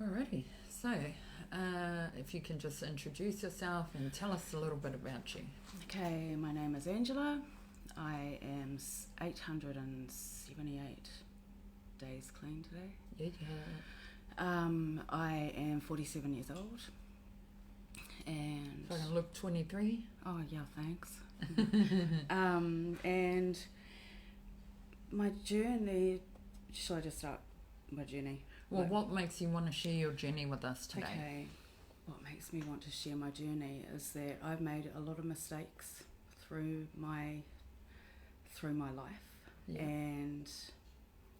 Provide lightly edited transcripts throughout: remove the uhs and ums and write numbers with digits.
Alrighty, so if you can just introduce yourself and tell us a little bit about you. Okay, my name is Angela. I am 878 days clean today. Yeah. I am 47 years old. And If I can look 23. oh yeah, thanks. And my journey. Shall I just start my journey? Well, what makes you want to share your journey with us today? Okay. What makes me want to share my journey is that I've made a lot of mistakes through my life, Yeah. and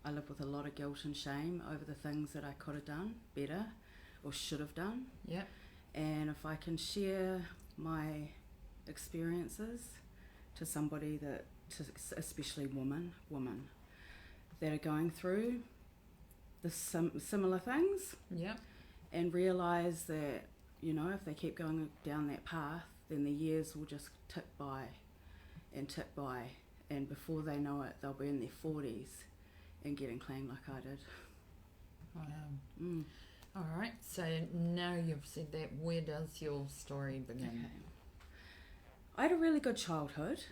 I live with a lot of guilt and shame over the things that I could have done better or should have done. Yeah. And if I can share my experiences to somebody especially women that are going through the similar things, Yeah. and realise that, if they keep going down that path, then the years will just tick by, and before they know it, they'll be in their 40s and getting clean like I did. Wow. All right. So now you've said that, where does your story begin? Okay. I had a really good childhood.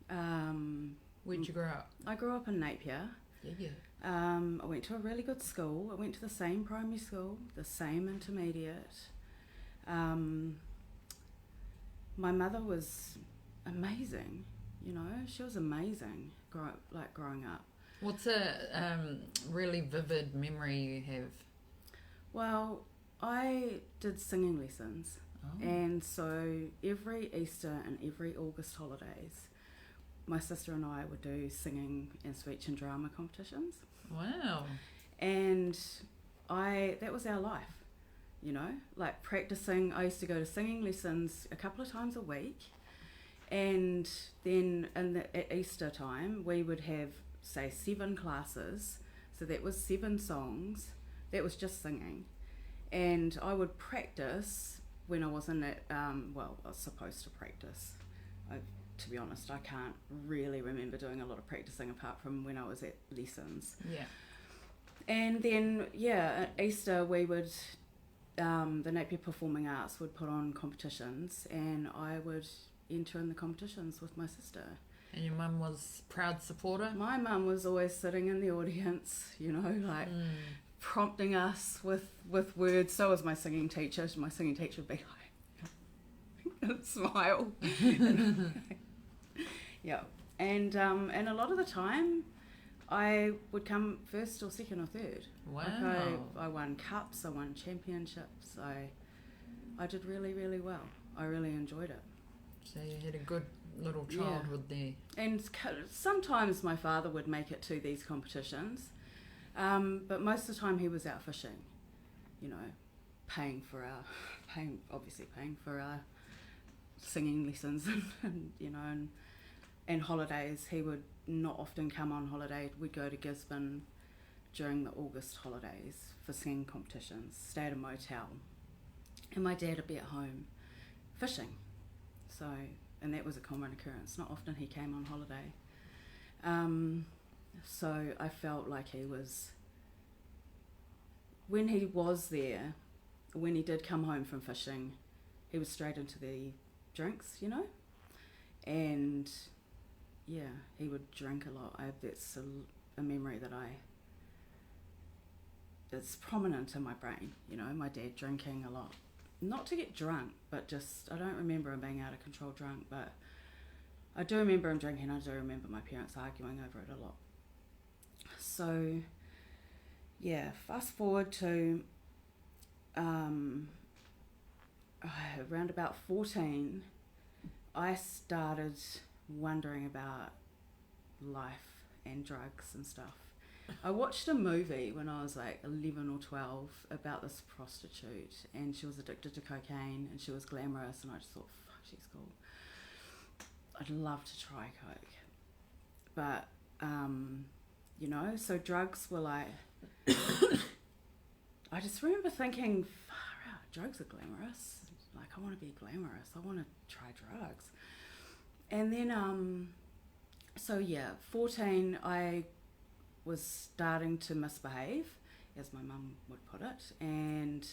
Where'd you grow up? I grew up in Napier. Yeah. I went to a really good school. I went to the same primary school, the same intermediate. My mother was amazing. She was amazing growing up. What's a really vivid memory you have? Well, I did singing lessons, Oh. and so every Easter and every August holidays, my sister and I would do singing and speech and drama competitions. Wow. And that was our life, like practicing. I used to go to singing lessons a couple of times a week, and then at Easter time we would have, say, 7 classes, so that was 7 songs. That was just singing, and I would practice when I was in that. I was supposed to practice. To be honest, I can't really remember doing a lot of practicing apart from when I was at lessons. Yeah. And then, at Easter we would, the Napier Performing Arts would put on competitions, and I would enter in the competitions with my sister. And your mum was proud supporter? My mum was always sitting in the audience, prompting us with words. So was my singing teacher. My singing teacher would be like, smile. Yeah. And a lot of the time I would come first or second or third. Wow. I won cups, I won championships. I did really, really well. I really enjoyed it. So you had a good little childhood there. And sometimes my father would make it to these competitions, but most of the time he was out fishing, paying for our singing lessons and holidays. He would not often come on holiday. We'd go to Gisborne during the August holidays for singing competitions, stay at a motel, and my dad would be at home fishing. So, and that was a common occurrence. Not often he came on holiday. So I felt like he was, when he was there, when he did come home from fishing, he was straight into the drinks, and he would drink a lot. That's a memory that's prominent in my brain, my dad drinking a lot. Not to get drunk, but just, I don't remember him being out of control drunk, but I do remember him drinking. I do remember my parents arguing over it a lot. So, fast forward to around about 14, I started wondering about life and drugs and stuff. I watched a movie when I was like 11 or 12 about this prostitute, and she was addicted to cocaine and she was glamorous, and I just thought, fuck, she's cool. I'd love to try coke. But, so drugs were like, I just remember thinking, far out, drugs are glamorous. Like, I want to be glamorous. I want to try drugs. And then, 14, I was starting to misbehave as my mum would put it. And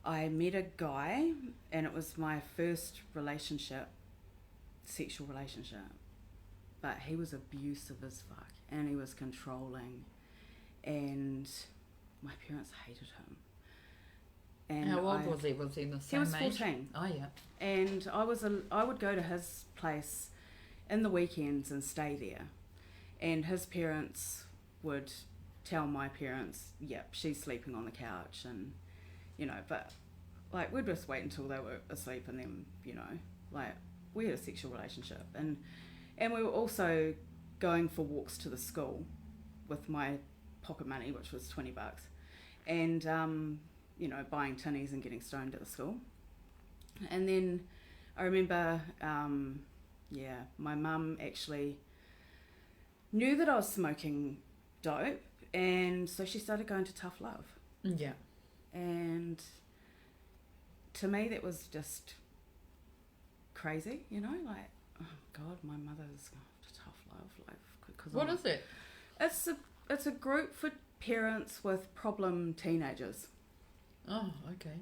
I met a guy, and it was my first sexual relationship. But he was abusive as fuck, and he was controlling, and my parents hated him. And How old was he? Was he the same He was age? 14. Oh, yeah. And I would go to his place in the weekends and stay there. And his parents would tell my parents, yep, she's sleeping on the couch, and, but, like, we'd just wait until they were asleep, and then, like, we had a sexual relationship. And we were also going for walks to the school with my pocket money, which was $20, and, buying tinnies and getting stoned at the school. And then I remember, my mum actually knew that I was smoking dope, and so she started going to Tough Love. Yeah. And to me, that was just crazy, like, oh God, my mother's going to Tough Love. Like, cause What is it? It's a group for parents with problem teenagers. Oh, okay.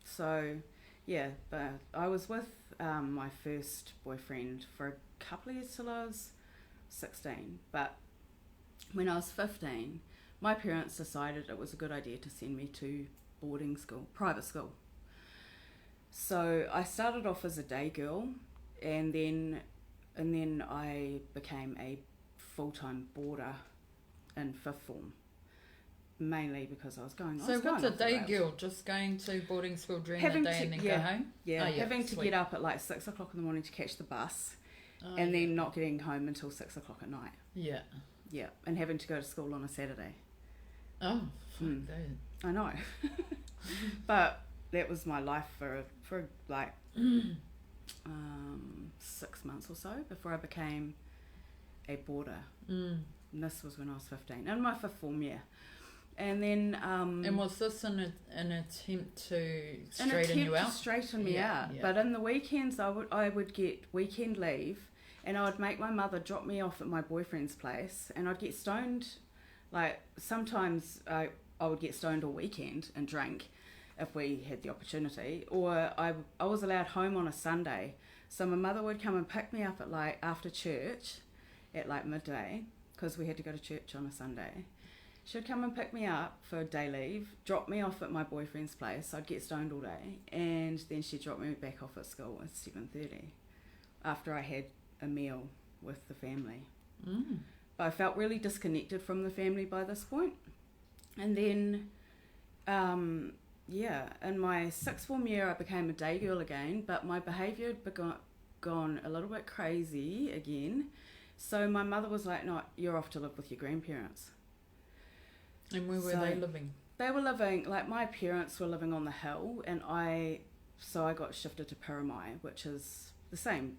So, yeah, but I was with my first boyfriend for a couple of years till I was 16. But when I was 15, my parents decided it was a good idea to send me to boarding school, private school. So I started off as a day girl, and then I became a full-time boarder in fifth form. Mainly because I was going. So what's a day girl? Just going to boarding school during the day and then go home? Yeah, Oh, yeah, having to sweet. get up at like 6 o'clock in the morning to catch the bus, Oh, and yeah. then not getting home until 6 o'clock at night. Yeah. Yeah, and having to go to school on a Saturday. Oh, fuck Mm. that. I know, but that was my life for like 6 months or so before I became a boarder. Mm. And this was when I was 15, in my fifth form year. And then And was this an attempt to straighten you out? To straighten me Yeah, out. yeah. But in the weekends, I would get weekend leave, and I would make my mother drop me off at my boyfriend's place, and I'd get stoned. Like, sometimes I would get stoned all weekend and drink if we had the opportunity, or I was allowed home on a Sunday. So my mother would come and pick me up at like after church at like midday, because we had to go to church on a Sunday. She'd come and pick me up for a day leave, drop me off at my boyfriend's place. I'd get stoned all day, and then she'd drop me back off at school at 7:30 after I had a meal with the family. Mm. But I felt really disconnected from the family by this point. And then, in my sixth form year, I became a day girl again, but my behaviour had gone a little bit crazy again. So my mother was like, no, you're off to live with your grandparents. And where were they living? They were living, like, my parents were living on the hill, and I got shifted to Piramai, which is the same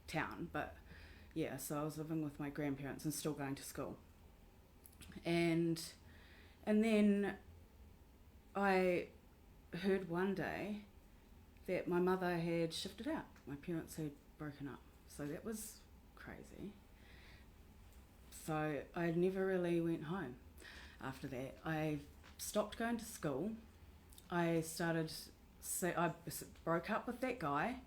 town, but yeah, so I was living with my grandparents and still going to school. And then I heard one day that my mother had shifted out. My parents had broken up, so that was crazy. So I never really went home. After that, I stopped going to school. I broke up with that guy.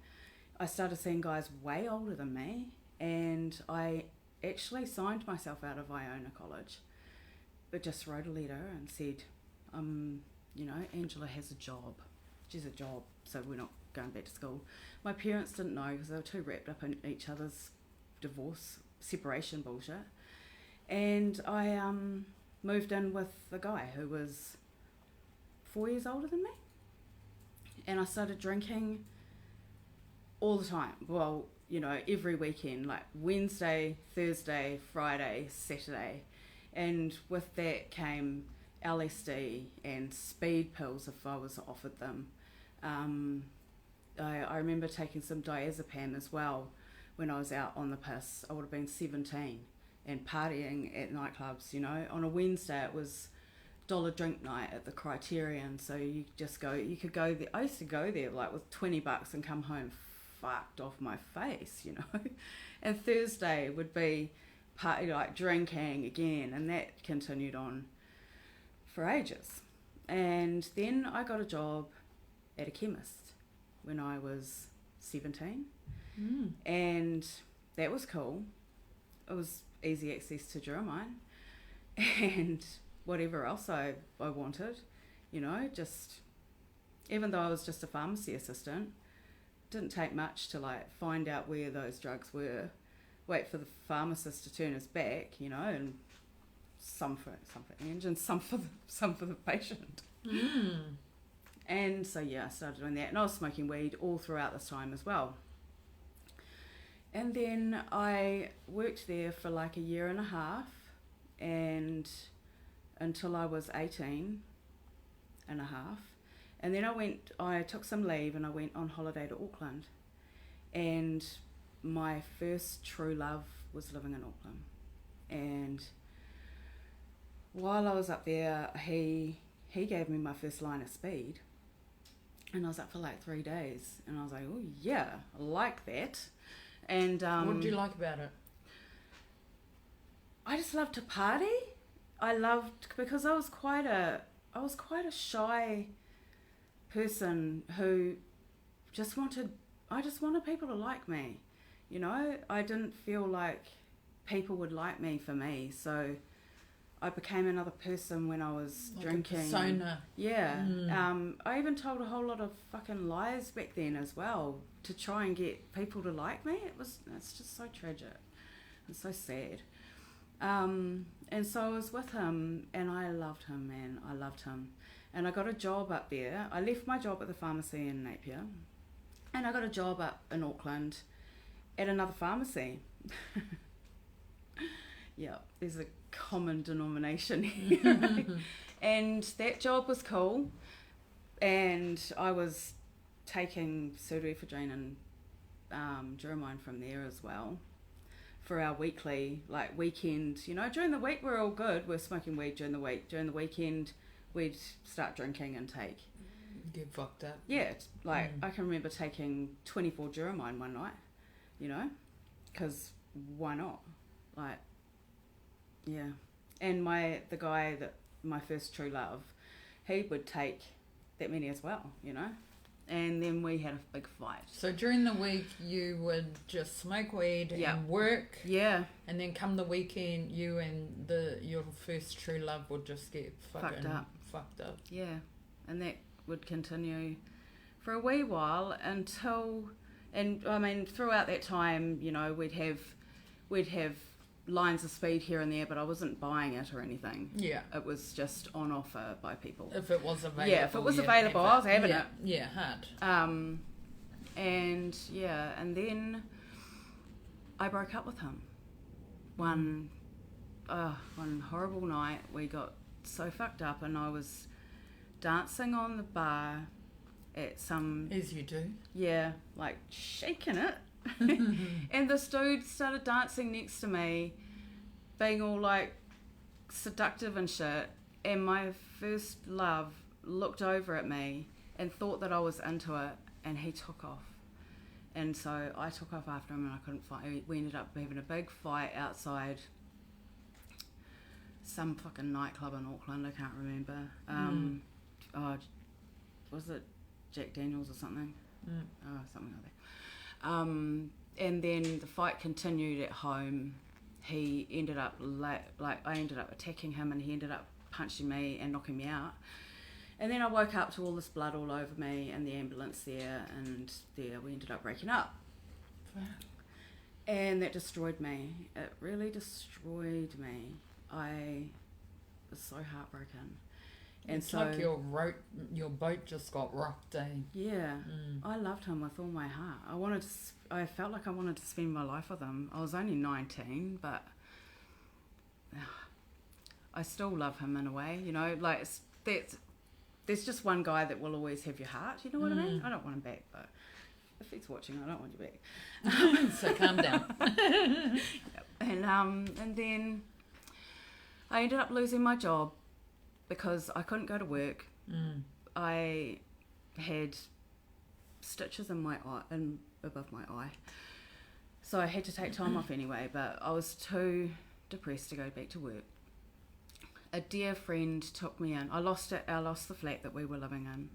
I started seeing guys way older than me, and I actually signed myself out of Iona College, but just wrote a letter and said, Angela has a job. She's a job, so we're not going back to school. My parents didn't know because they were too wrapped up in each other's separation bullshit. And I moved in with a guy who was 4 years older than me. And I started drinking all the time. Well, every weekend, like Wednesday, Thursday, Friday, Saturday. And with that came LSD and speed pills if I was offered them. I remember taking some diazepam as well when I was out on the piss. I would have been 17 and partying at nightclubs, On a Wednesday it was dollar drink night at the Criterion, so you could go there. I used to go there like with $20 and come home fucked off my face, And Thursday would be party, like drinking again, and that continued on for ages. And then I got a job at a chemist when I was 17. And that was cool. It was easy access to Durhamine and whatever else I wanted, you know, just, even though I was just a pharmacy assistant, didn't take much to like find out where those drugs were, wait for the pharmacist to turn his back, you know, and some for Ange and some for the patient. And so yeah, I started doing that, and I was smoking weed all throughout this time as well. And then I worked there for like a year and a half, and until I was 18 and a half. And then I took some leave and I went on holiday to Auckland. And my first true love was living in Auckland. And while I was up there, he gave me my first line of speed. And I was up for like 3 days. And I was like, oh yeah, I like that. And what did you like about it? I just loved to party. Because I was quite a shy person who I just wanted people to like me. You know, I didn't feel like people would like me for me. So I became another person when I was like drinking. A persona. Yeah. I even told a whole lot of fucking lies back then as well to try and get people to like me. It's just so tragic. It's so sad. And so I was with him, and I loved him, man. I loved him. And I got a job up there. I left my job at the pharmacy in Napier, and I got a job up in Auckland at another pharmacy. Yeah, there's a common denomination here. And that job was cool, and I was taking pseudoephedrine and Durhamine from there as well for our weekly, like, weekend. You know, during the week we're all good, we're smoking weed during the week. During the weekend we'd start drinking and take. Get fucked up. Yeah, like I can remember taking 24 Durhamine one night, you know, because why not? Like, yeah. And the guy that my first true love, he would take that many as well, you know. And then we had a big fight. So during the week you would just smoke weed and work. Yeah. And then come the weekend, you and your first true love would just get fucked up. Yeah. And that would continue for a wee while until, and I mean throughout that time, you know, we'd have lines of speed here and there, but I wasn't buying it or anything. Yeah. It was just on offer by people. If it was available. Yeah, if it was available, I was having it. Yeah, hard. And yeah, and then I broke up with him. One horrible night, we got so fucked up, and I was dancing on the bar at some... As you do. Yeah, like shaking it. And this dude started dancing next to me, being all like seductive and shit, and my first love looked over at me and thought that I was into it, and he took off. And so I took off after him, and I couldn't fight. We ended up having a big fight outside some fucking nightclub in Auckland, I can't remember. Was it Jack Daniels or something? Something like that. And then the fight continued at home. He ended up I ended up attacking him, and he ended up punching me and knocking me out. And then I woke up to all this blood all over me and the ambulance there, and there we ended up breaking up. Wow. And that destroyed me. It really destroyed me. I was so heartbroken. And it's so, like your boat just got rocked, eh? Yeah. I loved him with all my heart. I felt like I wanted to spend my life with him. I was only 19, but I still love him in a way, you know, like there's just one guy that will always have your heart, you know what I mean? I don't want him back, but if he's watching, I don't want you back. So calm down. And then I ended up losing my job because I couldn't go to work. I had stitches in my eye, above my eye, so I had to take time off anyway. But I was too depressed to go back to work a dear friend took me in. I lost the flat that we were living in.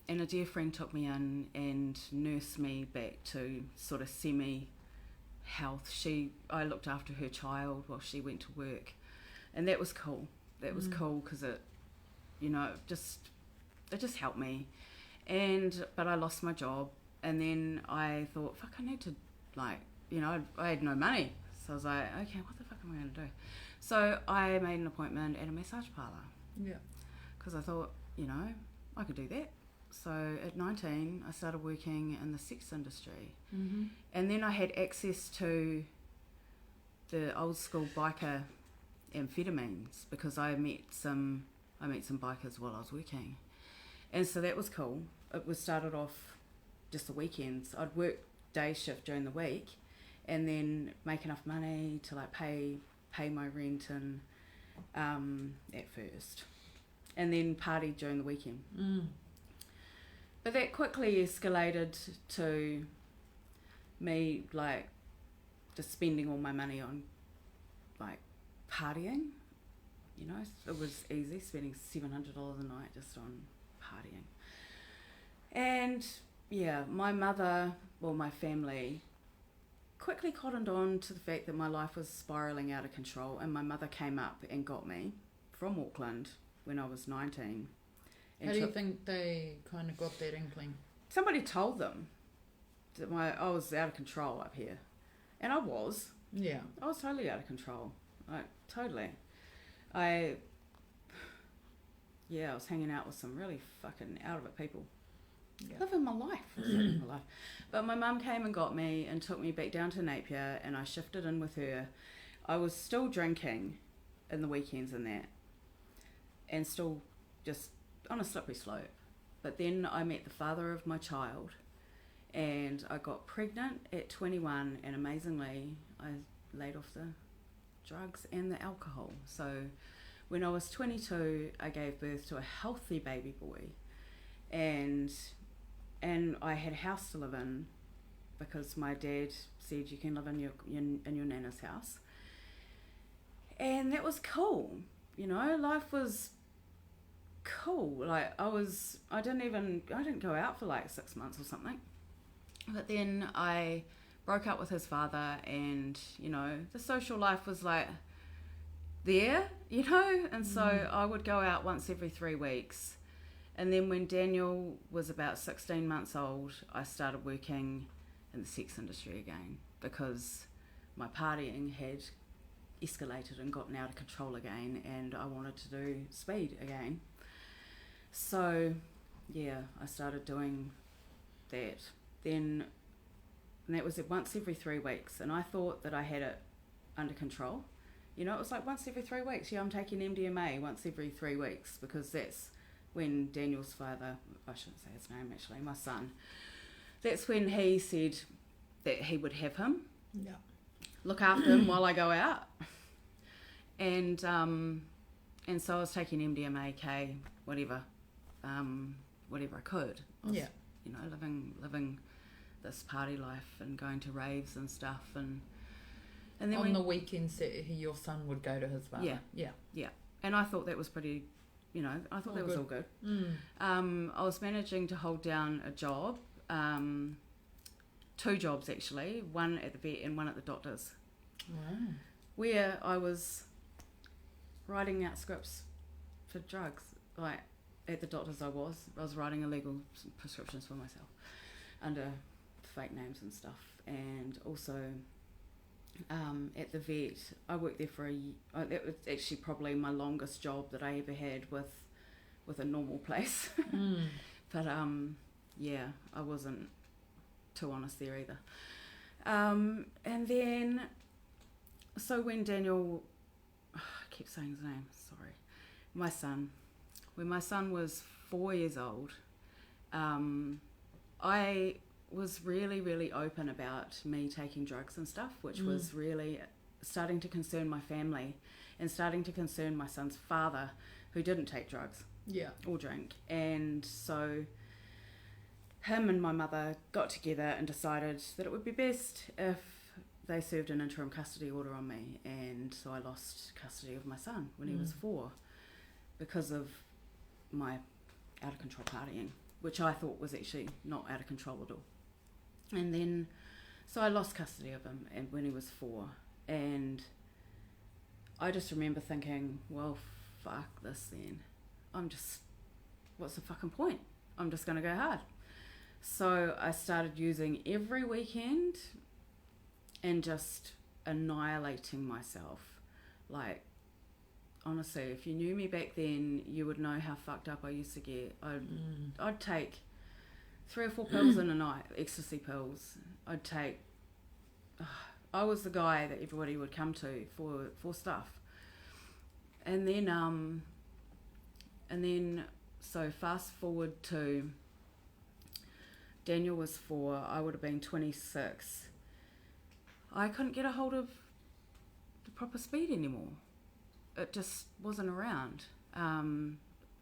And a dear friend took me in and nursed me back to sort of semi-health. I looked after her child while she went to work. And that was cool. That was cool because it just helped me. But I lost my job. And then I thought, fuck, I need to, I had no money. So I was like, okay, what the fuck am I going to do? So I made an appointment at a massage parlour. Yeah. Because I thought, I could do that. So at 19, I started working in the sex industry. Mm-hmm. And then I had access to the old school biker amphetamines because I met some bikers while I was working. And so that was cool. It was started off just the weekends. I'd work day shift during the week and then make enough money to pay my rent and at first. And then party during the weekend. But that quickly escalated to me just spending all my money on partying. It was easy spending $700 a night just on partying. And yeah, my family quickly cottoned on to the fact that my life was spiralling out of control, and my mother came up and got me from Auckland when I was 19. How do you think they kind of got that inkling? Somebody told them that I was out of control up here. And I was. Yeah. I was totally out of control. Totally. I was hanging out with some really fucking out of it people. Yeah. Living my life. But my mum came and got me and took me back down to Napier, and I shifted in with her. I was still drinking in the weekends and that, and still just on a slippery slope. But then I met the father of my child, and I got pregnant at 21, and amazingly I laid off the drugs and the alcohol. So when I was 22, I gave birth to a healthy baby boy, and I had a house to live in because my dad said you can live in your nana's house, and that was cool. Life was cool. I didn't go out for 6 months or something. But then I broke up with his father, and the social life was there, and so I would go out once every 3 weeks. And then when Daniel was about 16 months old, I started working in the sex industry again because my partying had escalated and gotten out of control again, and I wanted to do speed again. So yeah, I started doing that. And that was once every 3 weeks, and I thought that I had it under control. It was once every 3 weeks. Yeah, I'm taking MDMA once every 3 weeks because that's when Daniel's father, I shouldn't say his name actually, my son, that's when he said that he would have him. Yeah. Look after him while I go out. And so I was taking MDMA, K, whatever I could. I was, living this party life and going to raves and stuff, and then on the weekends your son would go to his father. Yeah. And I thought that was pretty, I thought that was all good. I was managing to hold down a job, 2 jobs actually, one at the vet and one at the doctor's. Wow. Where I was writing out scripts for drugs, at the doctor's I was writing illegal prescriptions for myself under fake names and stuff. And also at the vet, I worked there for a year. That was actually probably my longest job that I ever had with a normal place. But I wasn't too honest there either. And then, so when Daniel, I keep saying his name, sorry, my son, when my son was 4 years old, I was really, really open about me taking drugs and stuff, which was really starting to concern my family and starting to concern my son's father, who didn't take drugs or drink. And so him and my mother got together and decided that it would be best if they served an interim custody order on me, and so I lost custody of my son when he was 4 because of my out of control partying, which I thought was actually not out of control at all. And then, so I lost custody of him and when he was 4, and I just remember thinking, well, fuck this then. What's the fucking point? I'm just going to go hard. So I started using every weekend and just annihilating myself. Like, honestly, if you knew me back then, you would know how fucked up I used to get. I'd take 3 or 4 pills in a night, ecstasy pills. I was the guy that everybody would come to for stuff. And then, so fast forward to Daniel was 4, I would have been 26. I couldn't get a hold of the proper speed anymore. It just wasn't around.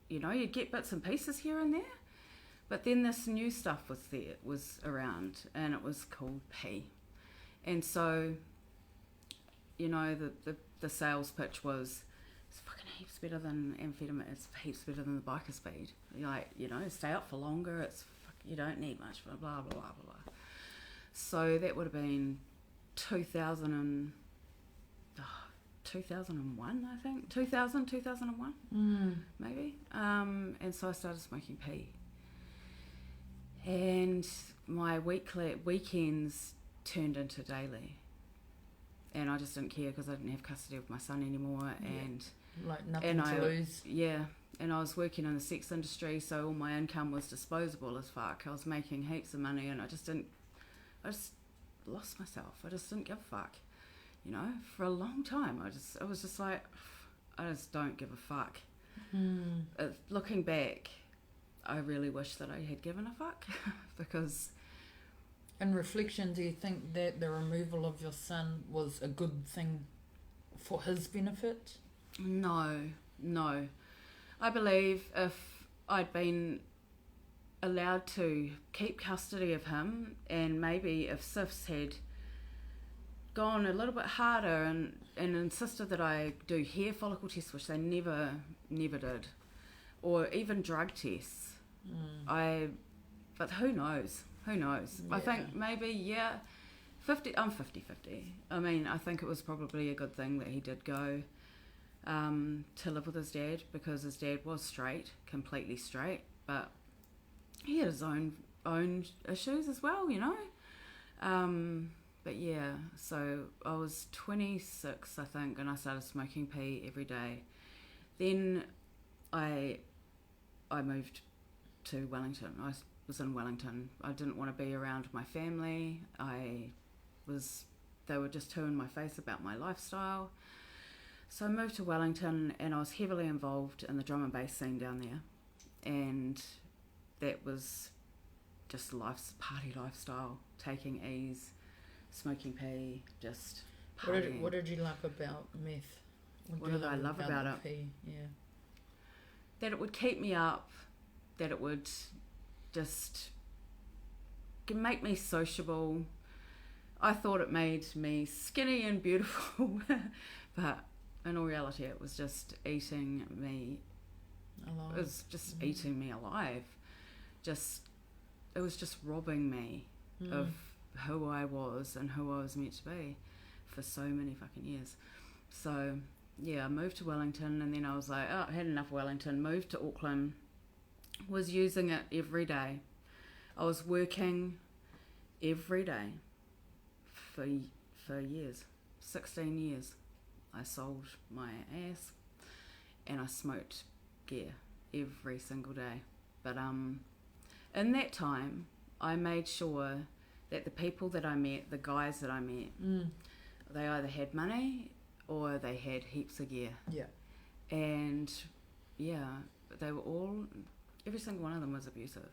You'd get bits and pieces here and there, but then this new stuff was around, and it was called P. And so, the sales pitch was, it's fucking heaps better than amphetamine, it's heaps better than the biker speed. Stay out for longer, you don't need much, blah, blah, blah, blah, blah. So that would have been 2001, I think. 2001, maybe. And so I started smoking P. And my weekends turned into daily. And I just didn't care because I didn't have custody of my son anymore. Yeah. And like nothing to lose. Yeah. And I was working in the sex industry, so all my income was disposable as fuck. I was making heaps of money, and I just lost myself. I just didn't give a fuck. For a long time, I was just like, I just don't give a fuck. Looking back, I really wish that I had given a fuck because... In reflection, do you think that the removal of your son was a good thing for his benefit? No. I believe if I'd been allowed to keep custody of him, and maybe if SIFs had gone a little bit harder and insisted that I do hair follicle tests, which they never did, or even drug tests. But who knows? Yeah. I think maybe, 50. I'm 50-50. I mean, I think it was probably a good thing that he did go to live with his dad, because his dad was straight, completely straight, but he had his own issues as well, But yeah, so I was 26, I think, and I started smoking P every day. Then I moved to Wellington. I was in Wellington. I didn't want to be around my family. They were just too in my face about my lifestyle. So I moved to Wellington, and I was heavily involved in the drum and bass scene down there. And that was just party lifestyle, taking ease, smoking P, just partying. What did you love about meth? What did I love about it? P? Yeah. That it would keep me up, that it would just make me sociable. I thought it made me skinny and beautiful, but in all reality it was just eating me alive. It was just eating me alive. It was just robbing me of who I was and who I was meant to be for so many fucking years. So yeah, I moved to Wellington, and then I was like, I had enough of Wellington, moved to Auckland, was using it every day. I was working every day for years, 16 years. I sold my ass and I smoked gear every single day. But in that time, I made sure that the people that I met, the guys that I met, they either had money or they had heaps of gear. Yeah. And yeah, they were all, every single one of them was abusive.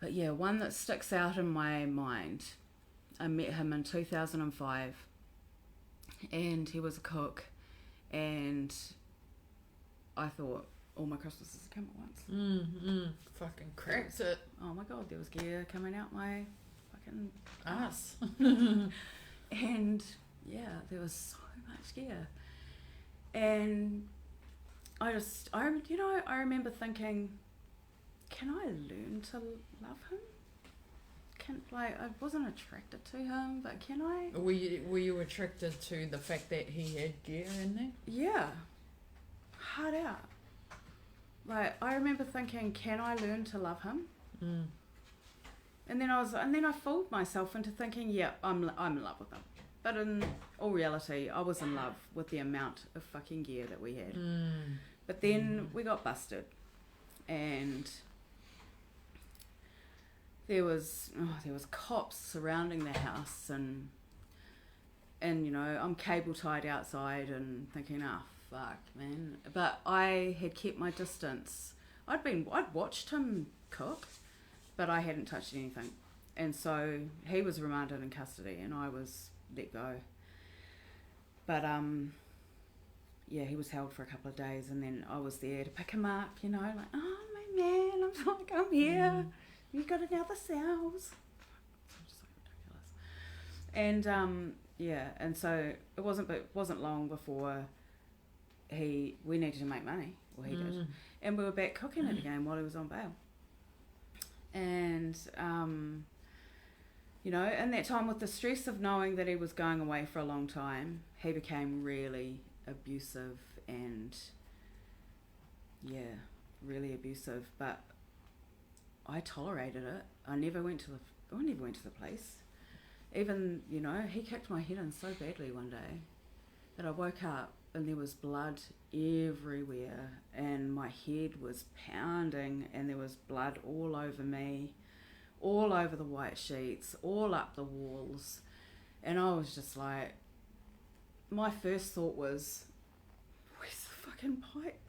But yeah, one that sticks out in my mind, I met him in 2005, and he was a cook, and I thought, all my Christmases come at once. Fucking cracks it. Oh my God, there was gear coming out my fucking ass. And yeah, there was so much gear. And I remember thinking, can I learn to love him? I wasn't attracted to him, but can I? Were you attracted to the fact that he had gear in there? Yeah, hard out. Like, I remember thinking, can I learn to love him? Mm. And then I fooled myself into thinking, yeah, I'm in love with him. But in all reality, I was in love with the amount of fucking gear that we had. Mm. But then we got busted, and there was cops surrounding the house, and you know, I'm cable tied outside and thinking, fuck, man. But I had kept my distance. I'd watched him cook, but I hadn't touched anything. And so he was remanded in custody and I was let go. But yeah, he was held for a couple of days, and then I was there to pick him up, you know, like, oh my man, I'm here. You got another cells. So ridiculous. And yeah, and so it wasn't long before we needed to make money. Well, he did, and we were back cooking it again while he was on bail. And you know, in that time, with the stress of knowing that he was going away for a long time, he became really abusive, and yeah, really abusive. But I tolerated it. I never went to the police. Even, you know, he kicked my head in so badly one day that I woke up and there was blood everywhere, and my head was pounding, and there was blood all over me, all over the white sheets, all up the walls. And I was just like, my first thought was, where's the fucking pipe?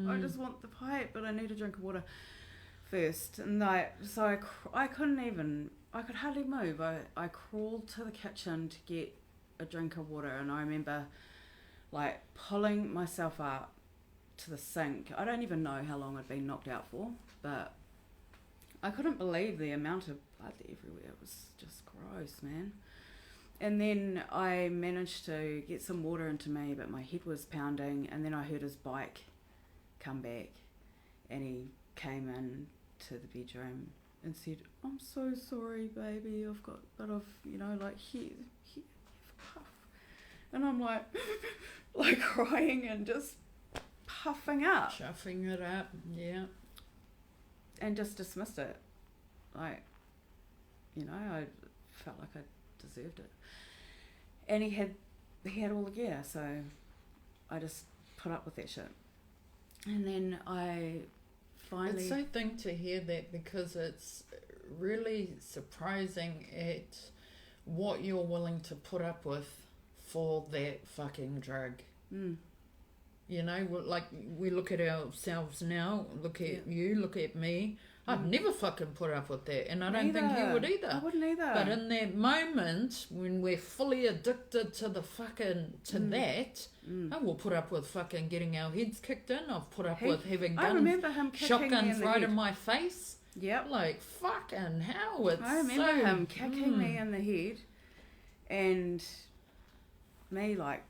I just want the pipe, but I need a drink of water first. And I could hardly move. I crawled to the kitchen to get a drink of water, and I remember like pulling myself up to the sink. I don't even know how long I'd been knocked out for, but I couldn't believe the amount of blood everywhere. It was just gross, man. And then I managed to get some water into me, but my head was pounding, and then I heard his bike come back, and he came in to the bedroom and said, I'm so sorry, baby, I've got a bit of, you know, like, here, puff. And I'm like, like crying and just puffing up. Chuffing it up, yeah. And just dismissed it. Like, you know, I felt like I deserved it. And he had all the gear, so I just put up with that shit. And then I finally... It's so thing to hear that, because it's really surprising at what you're willing to put up with for that fucking drug. You know, like, we look at ourselves now, look at you, look at me. I'd never fucking put up with that, and I don't think you would either. I wouldn't either. But in that moment, when we're fully addicted to the fucking, that, I will put up with fucking getting our heads kicked in. I've put up with having shotguns right in my face. Yep. Like, fucking hell, it's I remember him kicking me in the head, and me like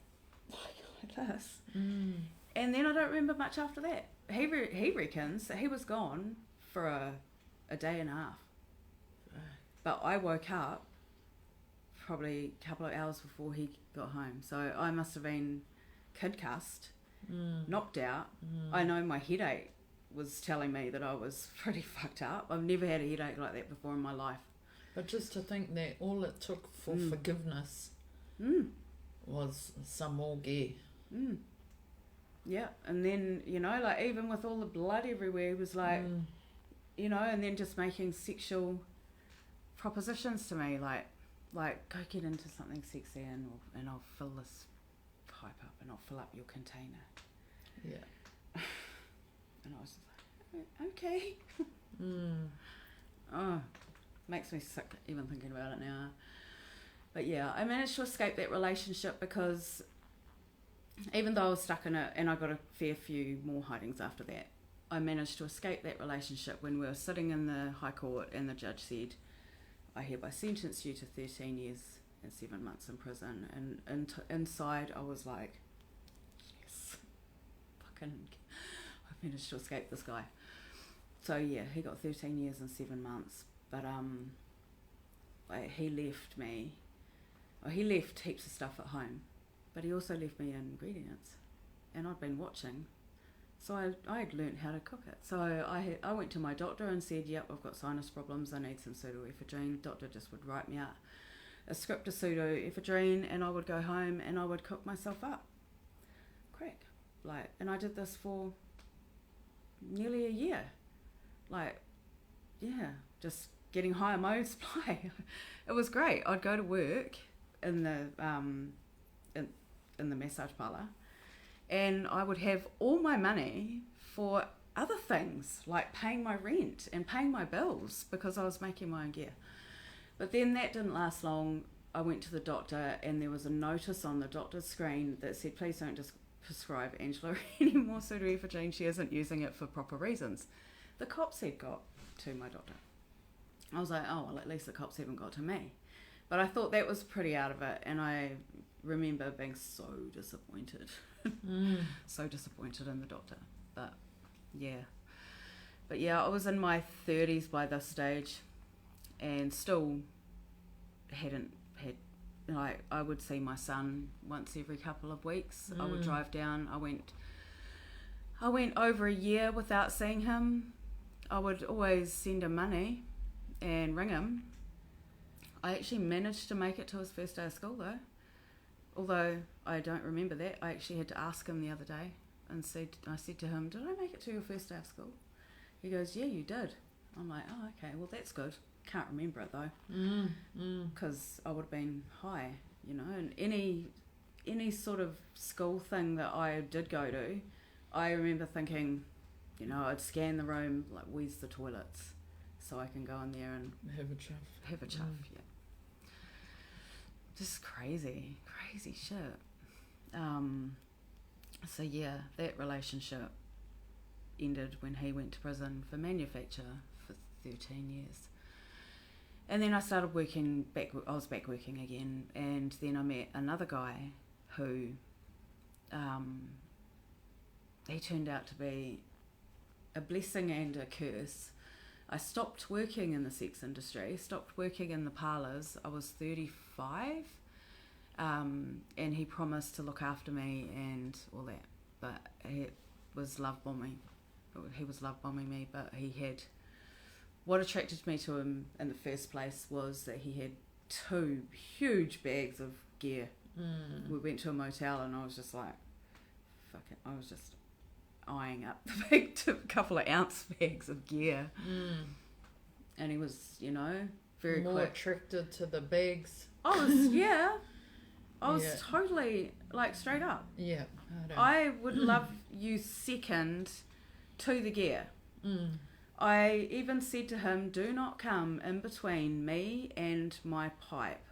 this. And then I don't remember much after that. He reckons that he was gone for a day and a half. But I woke up probably a couple of hours before he got home. So I must have been kid-cussed, knocked out. I know my headache was telling me that I was pretty fucked up. I've never had a headache like that before in my life. But just to think that all it took for forgiveness was some more gear. Yeah, and then, you know, like, even with all the blood everywhere, he was like, you know, and then just making sexual propositions to me, like go get into something sexy, and I'll fill this pipe up, and I'll fill up your container. Yeah. And I was just like, okay. Oh, makes me sick even thinking about it now. But yeah, I managed to escape that relationship, because even though I was stuck in it, and I got a fair few more hidings after that, I managed to escape that relationship when we were sitting in the High Court, and the judge said, I hereby sentence you to 13 years and 7 months in prison. And inside, I was like, yes, fucking, I managed to escape this guy. So yeah, he got 13 years and 7 months. But like, he left me. Well, he left heaps of stuff at home, but he also left me ingredients, and I'd been watching. So I had learnt how to cook it. So I went to my doctor and said, yep, I've got sinus problems, I need some pseudoephedrine. Doctor just would write me out a script of pseudoephedrine, and I would go home and I would cook myself up. Crack. Like, and I did this for nearly a year. Like, yeah, just getting high on my own supply. It was great. I'd go to work in the in the massage parlour, and I would have all my money for other things, like paying my rent and paying my bills, because I was making my own gear. But then that didn't last long. I went to the doctor, and there was a notice on the doctor's screen that said, please don't just prescribe Angela any more pseudoephedrine. She isn't using it for proper reasons. The cops had got to my doctor. I was like, oh, well, at least the cops haven't got to me. But I thought that was pretty out of it, and I remember being so disappointed. So disappointed in the doctor. But yeah, I was in my 30s by this stage, and still hadn't had, like, I would see my son once every couple of weeks. I would drive down. I went over a year without seeing him. I would always send him money and ring him. I actually managed to make it to his first day of school though. Although I don't remember that. I actually had to ask him the other day, and I said to him, did I make it to your first day of school? He goes, yeah, you did. I'm like, oh, okay, well, that's good. Can't remember it though, because I would have been high, you know. And any sort of school thing that I did go to, I remember thinking, you know, I'd scan the room, like, where's the toilets, so I can go in there and have a chuff. Yeah. Just crazy shit. So yeah, that relationship ended when he went to prison for manufacture for 13 years. And then I started working back. I was back working again, and then I met another guy who, he turned out to be a blessing and a curse. I stopped working in the sex industry, stopped working in the parlours. I was 35, and he promised to look after me and all that. But it was love bombing. He was love bombing me, but he had... What attracted me to him in the first place was that he had 2 huge bags of gear. We went to a motel, and I was just like, fuck it. I was just eyeing up the big couple of ounce bags of gear. And he was, you know, very more quick. attracted to the bags. I was totally, like, straight up. Yeah. I would love you second to the gear. I even said to him, do not come in between me and my pipe.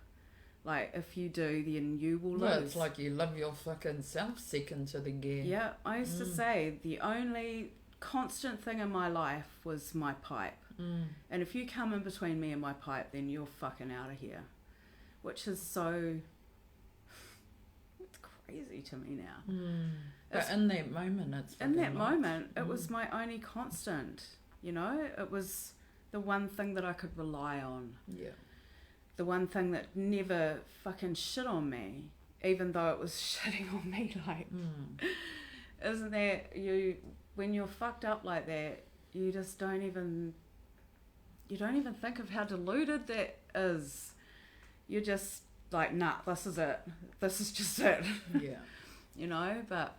Like, if you do, then you will lose. Well, it's like you love your fucking self second to the gear. Yeah, I used to say the only constant thing in my life was my pipe. And if you come in between me and my pipe, then you're fucking out of here. Which is so... It's crazy to me now. But in that moment, it was my only constant. You know, it was the one thing that I could rely on. Yeah. The one thing that never fucking shit on me, even though it was shitting on me. Like, isn't that when you're fucked up like that, you just don't even think of how deluded that is. You're just like, nah, this is it. This is just it. Yeah. You know, but...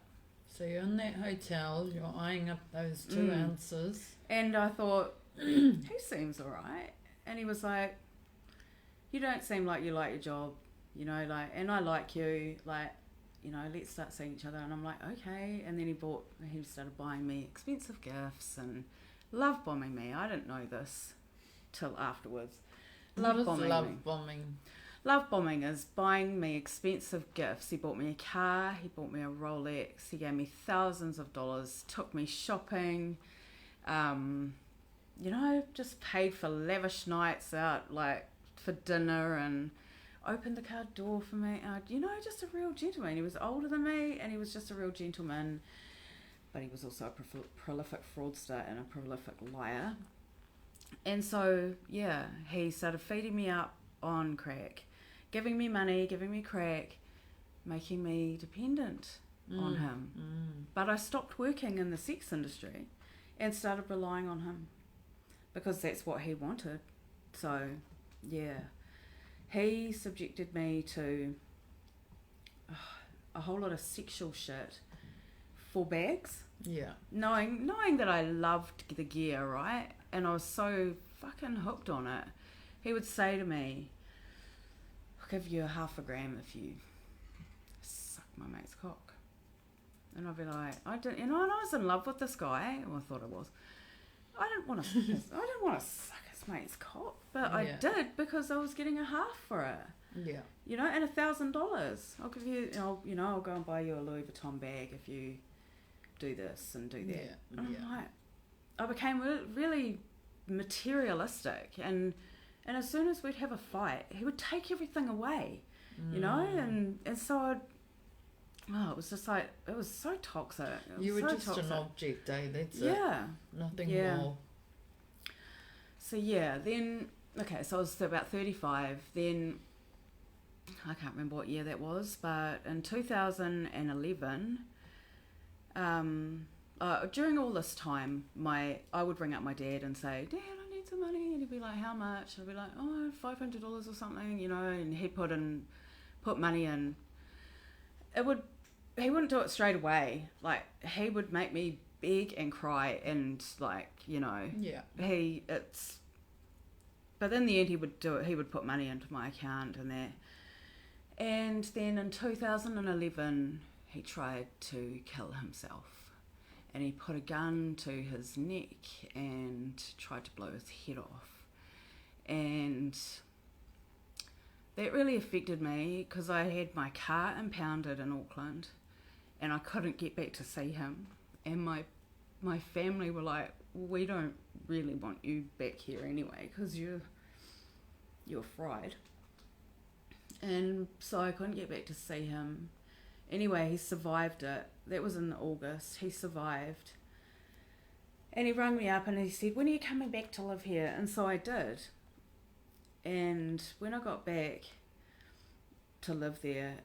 So you're in that hotel, you're eyeing up those 2 ounces. And I thought, he seems alright. And he was like, you don't seem like you like your job, you know, like, and I like you, like, you know, let's start seeing each other. And I'm like, okay. And then he started buying me expensive gifts and love bombing me. I didn't know this till afterwards. Love bombing. Love bombing is buying me expensive gifts. He bought me a car, he bought me a Rolex, he gave me thousands of dollars, took me shopping, you know, just paid for lavish nights out, like for dinner, and opened the car door for me. Just a real gentleman. He was older than me, and he was just a real gentleman. But he was also a prolific fraudster and a prolific liar. And so, yeah, he started feeding me up on crack, giving me money, giving me crack, making me dependent on him. But I stopped working in the sex industry and started relying on him because that's what he wanted. So, yeah, he subjected me to a whole lot of sexual shit for bags. Yeah. Knowing that I loved the gear, right? And I was so fucking hooked on it. He would say to me, I'll give you $0.5 grams if you suck my mate's cock. And I'd be like, and I was in love with this guy. Well, I thought I was. I didn't want to suck his mate's cock, but I did because I was getting $0.5 for it. Yeah. And $1,000. I'll give you, I'll go and buy you a Louis Vuitton bag if you do this and do that. Yeah. And I'm like, I became really materialistic, and as soon as we'd have a fight, he would take everything away, and so it was just like, it was so toxic. You were just an object, eh? That's it. Yeah. Nothing more. So then, okay, so I was about 35, then I can't remember what year that was, but in 2011, during all this time, I would ring up my dad and say, Dad, I need some money, and he'd be like, how much? And I'd be like, $500 or something, and he'd put money in. He wouldn't do it straight away. Like, he would make me beg and cry, and but in the end he would do it. He would put money into my account and that. And then in 2011, he tried to kill himself. And he put a gun to his neck and tried to blow his head off. And that really affected me because I had my car impounded in Auckland and I couldn't get back to see him. And my family were like, we don't really want you back here anyway because you're fried. And so I couldn't get back to see him. Anyway, he survived it. That was in August. He survived. And he rang me up and he said, when are you coming back to live here? And so I did. And when I got back to live there,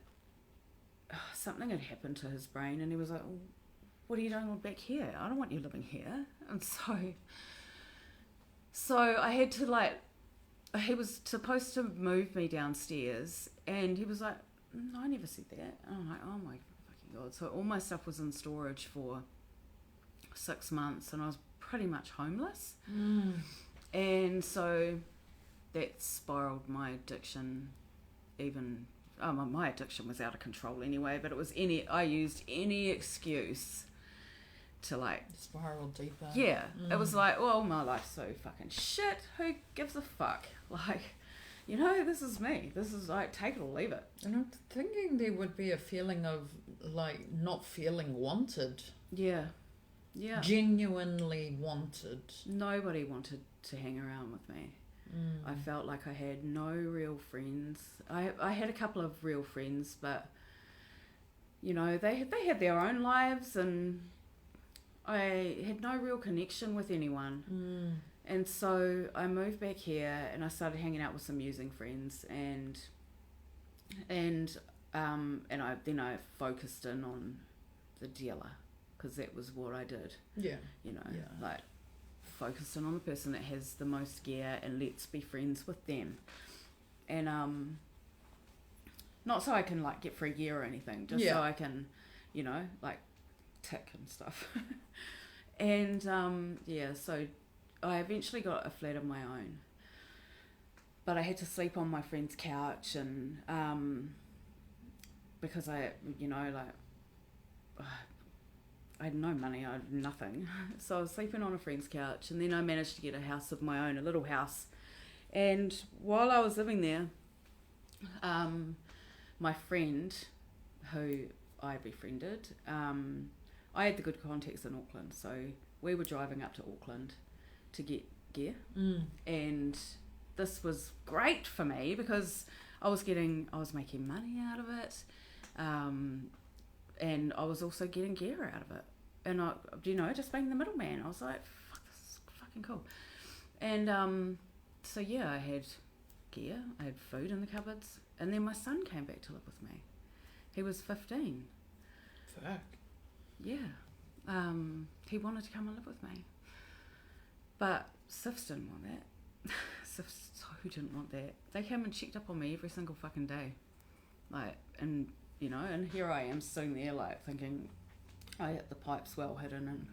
something had happened to his brain. And he was like, well, what are you doing back here? I don't want you living here. And so I had to he was supposed to move me downstairs. And he was like, no, I never said that. And I'm like, oh my fucking God. So all my stuff was in storage for 6 months and I was pretty much homeless. And so that spiraled my addiction even. My addiction was out of control anyway, but I used any excuse to spiral deeper. Yeah. It was like, well, my life's so fucking shit. Who gives a fuck? This is me. This is take it or leave it. And I'm thinking there would be a feeling of not feeling wanted. Yeah. Yeah. Genuinely wanted. Nobody wanted to hang around with me. I felt like I had no real friends. I had a couple of real friends, but they had their own lives and I had no real connection with anyone. And so I moved back here and I started hanging out with some using friends and I focused in on the dealer because that was what I did. Yeah. Focused in on the person that has the most gear and let's be friends with them. And not so I can get free gear or anything, just so I can, tick and stuff. And so I eventually got a flat of my own, but I had to sleep on my friend's couch and because I had no money, I had nothing. So I was sleeping on a friend's couch and then I managed to get a house of my own, a little house. And while I was living there, my friend who I befriended, I had the good contacts in Auckland. So we were driving up to Auckland to get gear. And this was great for me because I was making money out of it, and I was also getting gear out of it. And I, just being the middleman, I was like, fuck, this is fucking cool. And so yeah, I had gear, I had food in the cupboards, and then my son came back to live with me. He was 15. Fuck. Yeah. He wanted to come and live with me. But Sifs didn't want that. Sifs so didn't want that. They came and checked up on me every single fucking day. Like, and, and here I am sitting there, like, thinking, I hit the pipes well hidden and...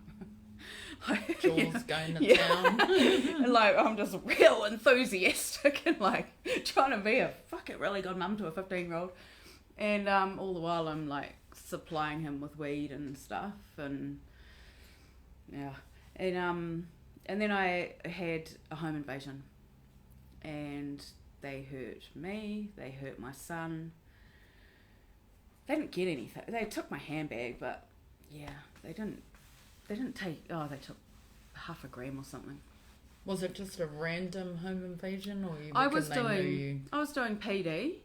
Jaws going to town. And, like, I'm just real enthusiastic and, like, trying to be a fucking really good mum to a 15-year-old. And all the while I'm, like, supplying him with weed and stuff. And, yeah. And then I had a home invasion. And they hurt me. They hurt my son. They didn't get anything. They took my handbag, but, yeah, they didn't take... Oh, they took half a gram or something. Was it just a random home invasion, or I was doing PD,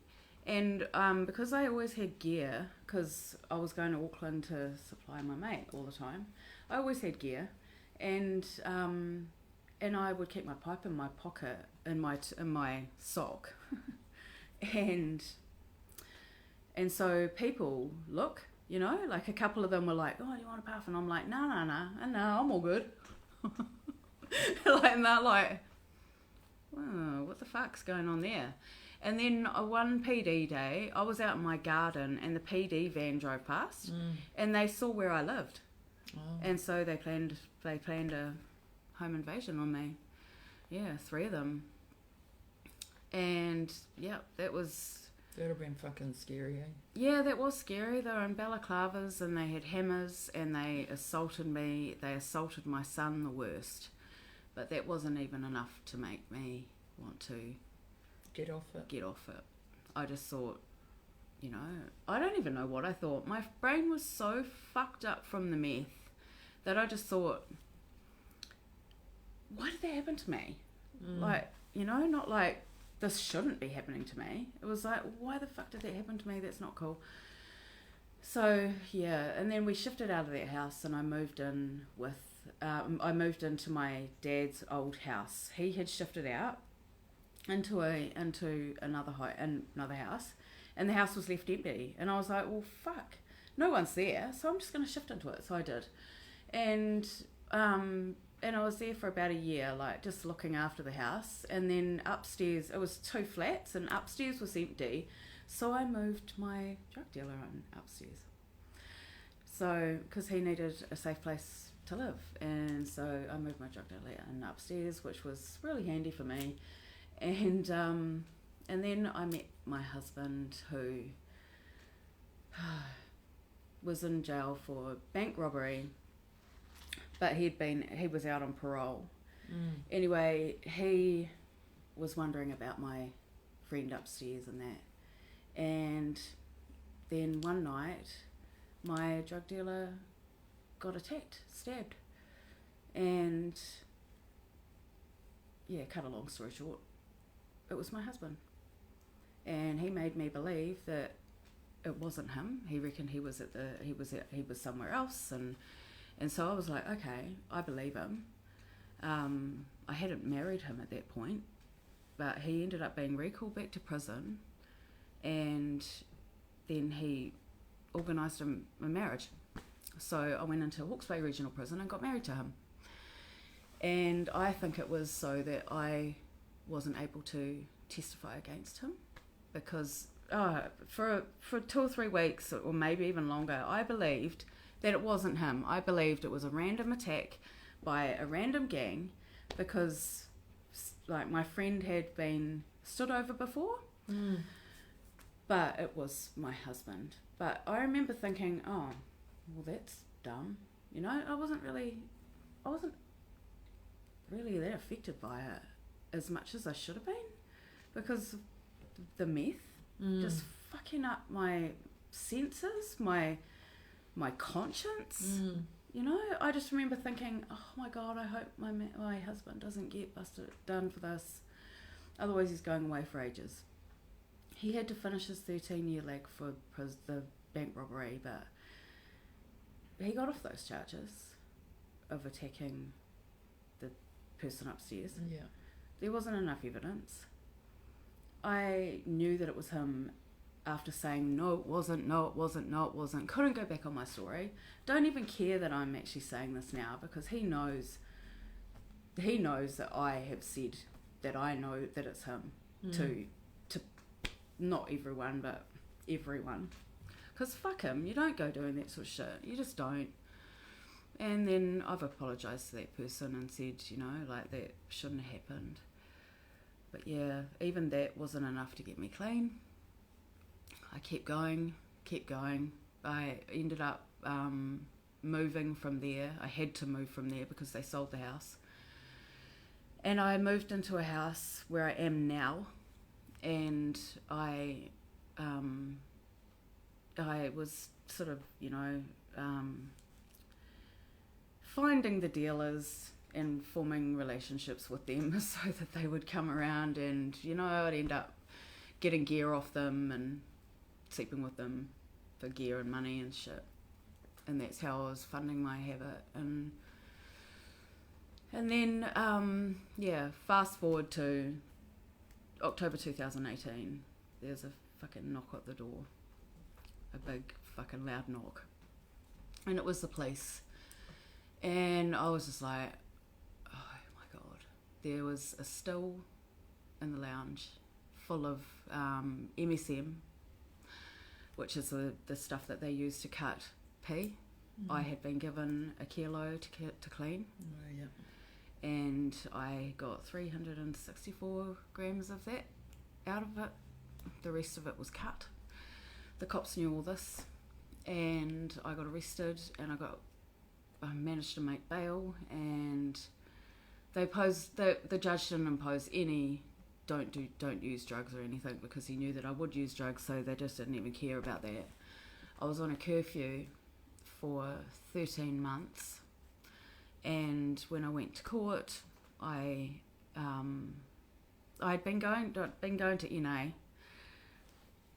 and because I always had gear, because I was going to Auckland to supply my mate all the time, I always had gear, and I would keep my pipe in my pocket in my sock, and so people look. Like a couple of them were like, oh, do you want a puff? And I'm like, no, I'm all good. And they're like, oh, what the fuck's going on there? And then one PD day, I was out in my garden and the PD van drove past and they saw where I lived. Oh. And so they planned a home invasion on me. Yeah, 3 of them. And, yeah, that was... That would have been fucking scary, eh? Yeah, that was scary. They were in balaclavas and they had hammers and they assaulted me. They assaulted my son the worst. But that wasn't even enough to make me want to... Get off it. I just thought, I don't even know what I thought. My brain was so fucked up from the meth that I just thought, why did that happen to me? Like, not like... this shouldn't be happening to me. It was like, why the fuck did that happen to me? That's not cool. So, yeah, and then we shifted out of that house and I moved in into my dad's old house. He had shifted out into another house, and the house was left empty. And I was like, well, fuck, no one's there, so I'm just going to shift into it. So I did. And I was there for about a year, like just looking after the house. And then upstairs, it was 2 flats, and upstairs was empty. So I moved my drug dealer in upstairs. So, because he needed a safe place to live. And so I moved my drug dealer in upstairs, which was really handy for me. And then I met my husband, who was in jail for bank robbery. But he was out on parole. Anyway, he was wondering about my friend upstairs and that. And then one night, my drug dealer got stabbed. And, yeah, cut a long story short, it was my husband. And he made me believe that it wasn't him. He reckoned he was somewhere else, and so I was like, okay, I believe him. I hadn't married him at that point, but he ended up being recalled back to prison, and then he organised a marriage. So I went into Hawke's Bay Regional Prison and got married to him. And I think it was so that I wasn't able to testify against him, because for 2 or 3 weeks, or maybe even longer, I believed that it wasn't him. I believed it was a random attack by a random gang, because like my friend had been stood over before, but it was my husband. But I remember thinking, oh, well, that's dumb. I wasn't really that affected by it as much as I should have been, because the meth just fucking up my senses, my conscience. I just remember thinking, oh my God, I hope my husband doesn't get busted done for this, otherwise he's going away for ages. he had to finish his 13-year leg for the bank robbery, but he got off those charges of attacking the person upstairs. Yeah. There wasn't enough evidence. I knew that it was him after saying, no, it wasn't, no, it wasn't, no, it wasn't. Couldn't go back on my story. Don't even care that I'm actually saying this now, because he knows that I have said that I know that it's him to not everyone, but everyone. Because fuck him, you don't go doing that sort of shit. You just don't. And then I've apologised to that person and said, you know, like, that shouldn't have happened. But yeah, even that wasn't enough to get me clean. I kept going. I ended up moving from there. I had to move from there because they sold the house. And I moved into a house where I am now. And I was sort of, you know, finding the dealers and forming relationships with them so that they would come around, and, you know, I'd end up getting gear off them and sleeping with them for gear and money and shit. And that's how I was funding my habit. And then, fast forward to October 2018, there's a fucking knock at the door. A big fucking loud knock. And it was the police. And I was just like, oh my God. There was a still in the lounge full of MSM, which is the stuff that they use to cut pee. I had been given a kilo to clean. Oh, yeah. And I got 364 grams of that out of it. The rest of it was cut. The cops knew all this, and I got arrested, and I managed to make bail, and the judge didn't impose any don't use drugs or anything, because he knew that I would use drugs, so they just didn't even care about that. I was on a curfew for 13 months. And when I went to court, I'd been going to NA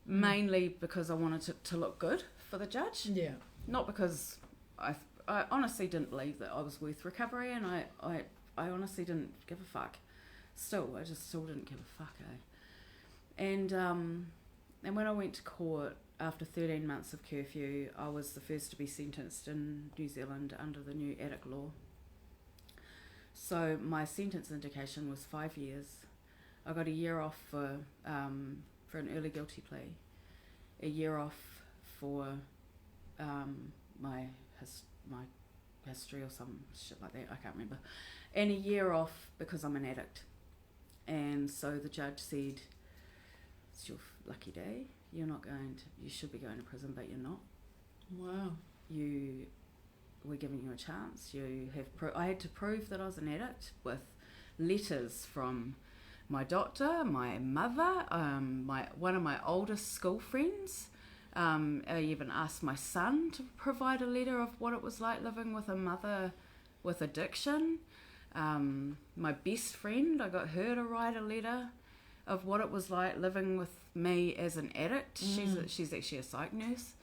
mainly because I wanted to look good for the judge. Yeah. Not because I honestly didn't believe that I was worth recovery, and I honestly didn't give a fuck. I just still didn't give a fuck, eh? And when I went to court after 13 months of curfew, I was the first to be sentenced in New Zealand under the new addict law. So my sentence indication was 5 years. I got a year off for an early guilty plea, a year off for my history or some shit like that, I can't remember, and a year off because I'm an addict. And so the judge said, it's your lucky day. You should be going to prison, but you're not. Wow. We're giving you a chance. I had to prove that I was an addict with letters from my doctor, my mother, one of my oldest school friends. I even asked my son to provide a letter of what it was like living with a mother with addiction. My best friend, I got her to write a letter of what it was like living with me as an addict. She's actually a psych nurse.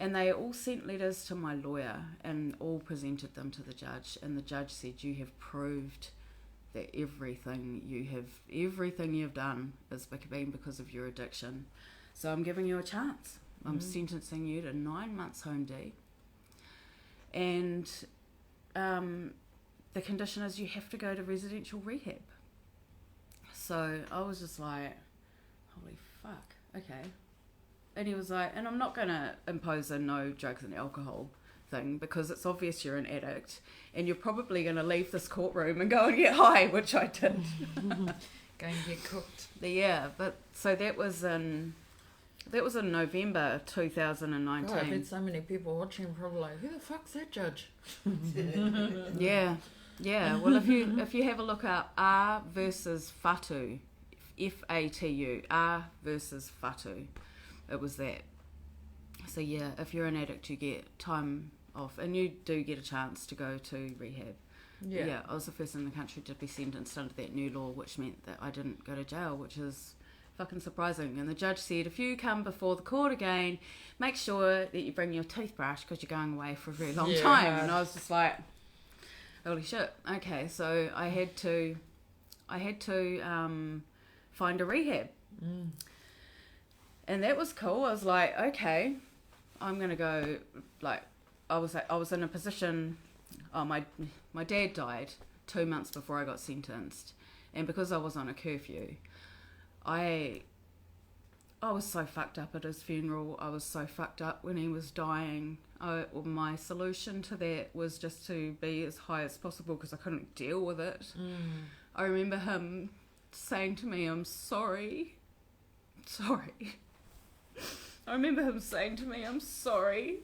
And they all sent letters to my lawyer and all presented them to the judge. And the judge said, you have proved that everything you've done is been because of your addiction. So I'm giving you a chance. I'm sentencing you to 9 months home D. And the condition is you have to go to residential rehab. So I was just like, holy fuck, okay. And he was like, and I'm not going to impose a no drugs and alcohol thing, because it's obvious you're an addict and you're probably going to leave this courtroom and go and get high, which I did. Go and get cooked. Yeah, but so that was in November 2019. God, I've had so many people watching, probably like, who the fuck's that judge? Yeah. Well, if you have a look up R versus Fatu, Fatu, R versus Fatu, it was that. So yeah, if you're an addict, you get time off, and you do get a chance to go to rehab. Yeah, I was the first in the country to be sentenced under that new law, which meant that I didn't go to jail, which is fucking surprising. And the judge said, if you come before the court again, make sure that you bring your toothbrush because you're going away for a very long time. And I was just like, holy shit. Okay, so I had to find a rehab. And that was cool. I was like, okay, I'm gonna go. Like, I was in a position. Oh, my dad died 2 months before I got sentenced, and because I was on a curfew, I was so fucked up at his funeral. I was so fucked up when he was dying. My solution to that was just to be as high as possible because I couldn't deal with it. I remember him saying to me, I'm sorry. I remember him saying to me, I'm sorry.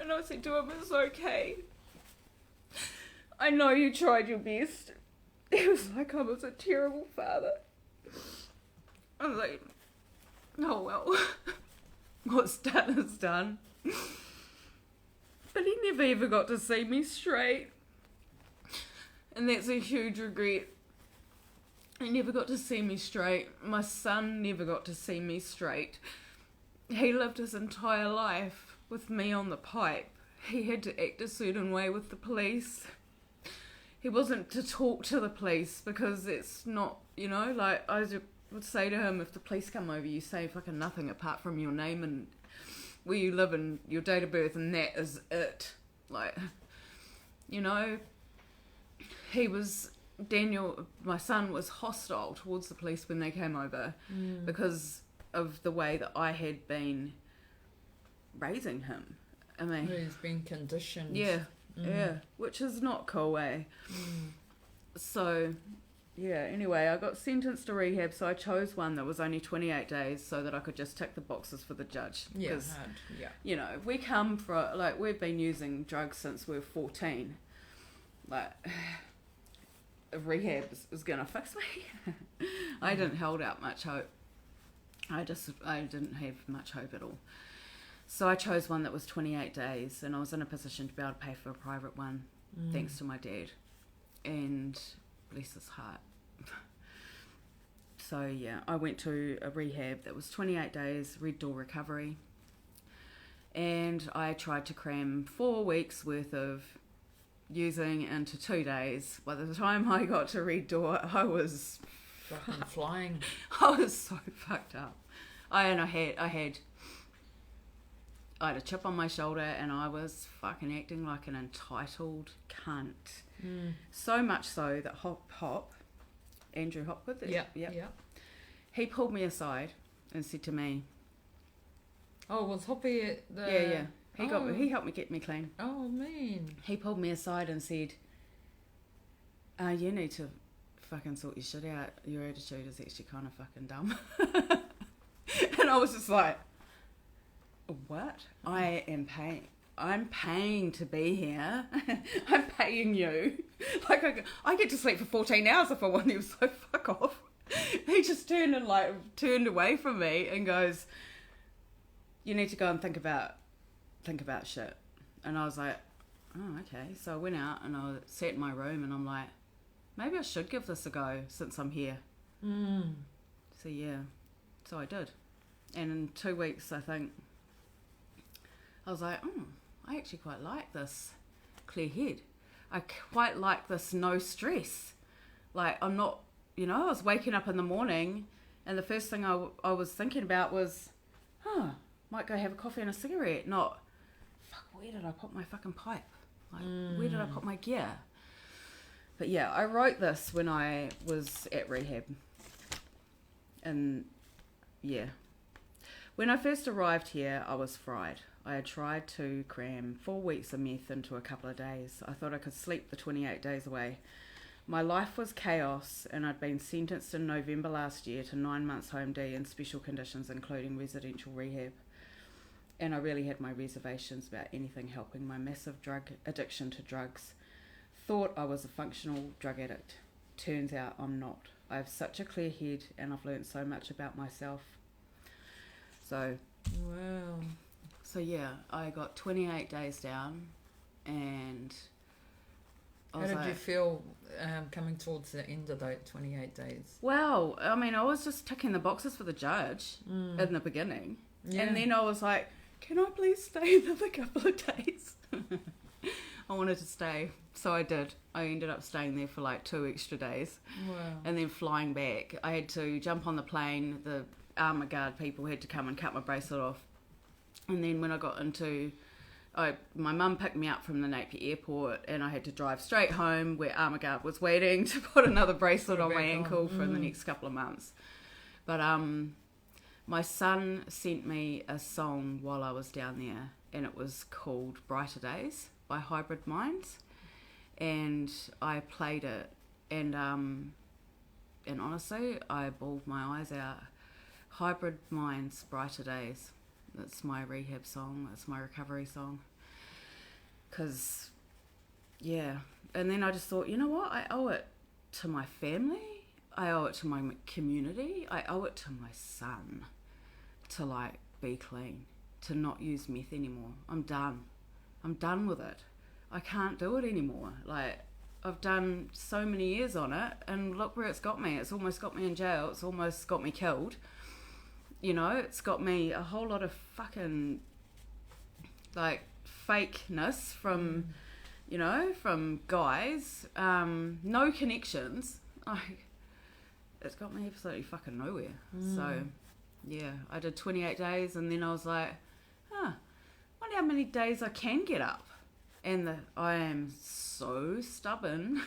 And I said to him, it's okay. I know you tried your best. It was like I was a terrible father. I was like, oh well, what's done is done. But he never ever got to see me straight. And that's a huge regret. He never got to see me straight. My son never got to see me straight. He lived his entire life with me on the pipe. He had to act a certain way with the police. He wasn't to talk to the police because it's not, like I would say to him, if the police come over, you say fucking nothing apart from your name and where you live and your date of birth, and that is it. Like, Daniel, my son, was hostile towards the police when they came over because of the way that I had been raising him. I mean, he's been conditioned. Yeah, which is not cool, eh? So, yeah, anyway, I got sentenced to rehab, so I chose one that was only 28 days so that I could just tick the boxes for the judge. Yeah, we come from, like, we've been using drugs since we were 14. Like, rehab is going to fix me. I didn't hold out much hope. I didn't have much hope at all. So I chose one that was 28 days, and I was in a position to be able to pay for a private one, thanks to my dad. And bless his heart. So yeah, I went to a rehab that was 28 days, Red Door Recovery. And I tried to cram 4 weeks worth of using into 2 days. By the time I got to Red Door, I was fucking flying. I was so fucked up. I had a chip on my shoulder, and I was fucking acting like an entitled cunt. So much so that Hop, Andrew Hopwood, he pulled me aside and said to me, "Oh, was Hoppy at the?" Yeah. He helped me get me clean. Oh man. He pulled me aside and said, "You need to fucking sort your shit out. Your attitude is actually kind of fucking dumb." And I was just like, what? I'm paying to be here. I'm paying you. Like, I get to sleep for 14 hours if I want to, so fuck off. He just turned away from me and goes, you need to go and think about shit. And I was like, oh, okay. So I went out and I sat in my room and I'm like, maybe I should give this a go since I'm here. So yeah, so I did. And in 2 weeks, I think, I was like, I actually quite like this clear head. I quite like this no stress. Like, I'm not, I was waking up in the morning and the first thing I was thinking about was, might go have a coffee and a cigarette. Not, fuck, where did I put my fucking pipe? Like, where did I put my gear? But yeah, I wrote this when I was at rehab. And yeah. When I first arrived here, I was fried. I had tried to cram 4 weeks of meth into a couple of days. I thought I could sleep the 28 days away. My life was chaos, and I'd been sentenced in November last year to 9 months home D in special conditions, including residential rehab. And I really had my reservations about anything helping my massive drug addiction to drugs. Thought I was a functional drug addict. Turns out I'm not. I have such a clear head, and I've learned so much about myself. So, wow. So yeah, I got 28 days down, and how did you feel coming towards the end of that 28 days? Well, I mean, I was just ticking the boxes for the judge in the beginning. Yeah. And then I was like, can I please stay another couple of days? I wanted to stay, so I did. I ended up staying there for like 2 extra days. Wow. And then flying back, I had to jump on the plane. The armour guard people had to come and cut my bracelet off. And then when I got into... my mum picked me up from the Napier airport, and I had to drive straight home where armour guard was waiting to put another bracelet on my ankle for the next couple of months. But my son sent me a song while I was down there, and it was called Brighter Days by Hybrid Minds, and I played it, and honestly I bawled my eyes out. Hybrid Minds, Brighter Days. That's my rehab song. That's my recovery song. Because, yeah. And then I just thought, you know what? I owe it to my family. I owe it to my community. I owe it to my son to, like, be clean. To not use meth anymore. I'm done. I'm done with it. I can't do it anymore. Like, I've done so many years on it, and look where it's got me. It's almost got me in jail. It's almost got me killed. You know, it's got me a whole lot of fucking, like, fakeness from, you know, from guys. No connections. Like, it's got me absolutely fucking nowhere. So, yeah, I did 28 days, and then I was like, wonder how many days I can get up. And I am so stubborn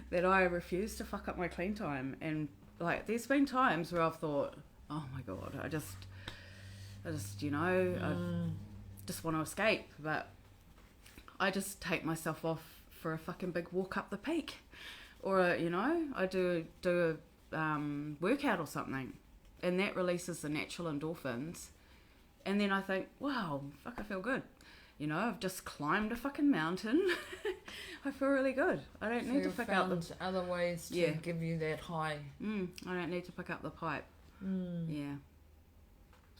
that I refuse to fuck up my clean time. And, like, there's been times where I've thought... oh my god, I just you know, I just want to escape, but I just take myself off for a fucking big walk up the peak, or you know, I do a workout or something, and that releases the natural endorphins, and then I think, wow, fuck, I feel good. You know, I've just climbed a fucking mountain. I feel really good. I don't need to pick up other ways to give you that high. I don't need to pick up the pipe. Yeah.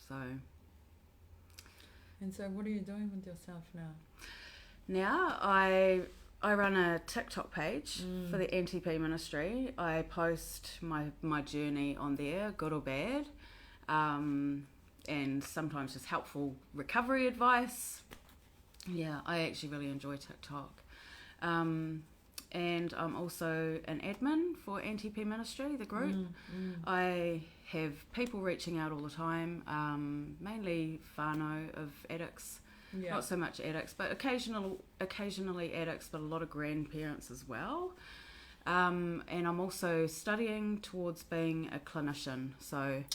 So. And so, what are you doing with yourself now? Now I run a TikTok page for the NTP ministry. I post my journey on there, good or bad, and sometimes just helpful recovery advice. Yeah, I actually really enjoy TikTok. And I'm also an admin for NTP Ministry, the group. I have people reaching out all the time, mainly whānau of addicts. Yeah. Not so much addicts, but occasionally addicts, but a lot of grandparents as well. And I'm also studying towards being a clinician. So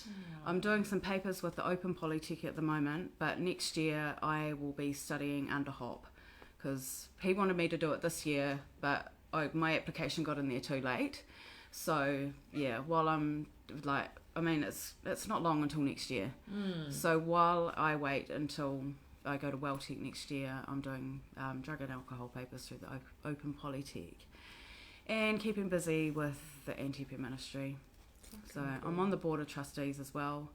I'm doing some papers with the Open Polytech at the moment, but next year I will be studying under HOP, because he wanted me to do it this year, but my application got in there too late. So yeah, while I'm like, I mean, it's not long until next year. So while I wait until I go to Welltech next year, I'm doing drug and alcohol papers through the Open Polytech, and keeping busy with the NTP ministry. So I'm on the board of trustees as well.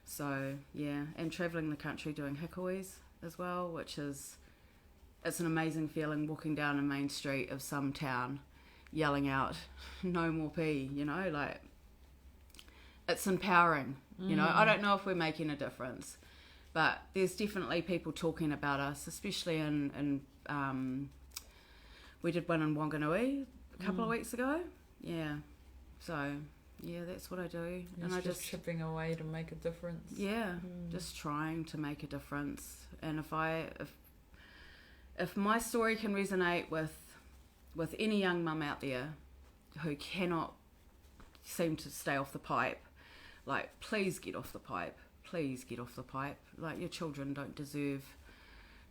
So yeah, and travelling the country doing hikois as well, which is... it's an amazing feeling walking down a main street of some town yelling out, no more pee, you know, like, it's empowering, you know. I don't know if we're making a difference, but there's definitely people talking about us, especially in we did one in Wanganui a couple of weeks ago. Yeah. So, yeah, that's what I do. And I just chipping away to make a difference. Yeah, just trying to make a difference. And if my story can resonate with any young mum out there who cannot seem to stay off the pipe, like, please get off the pipe. Please get off the pipe. Like, your children don't deserve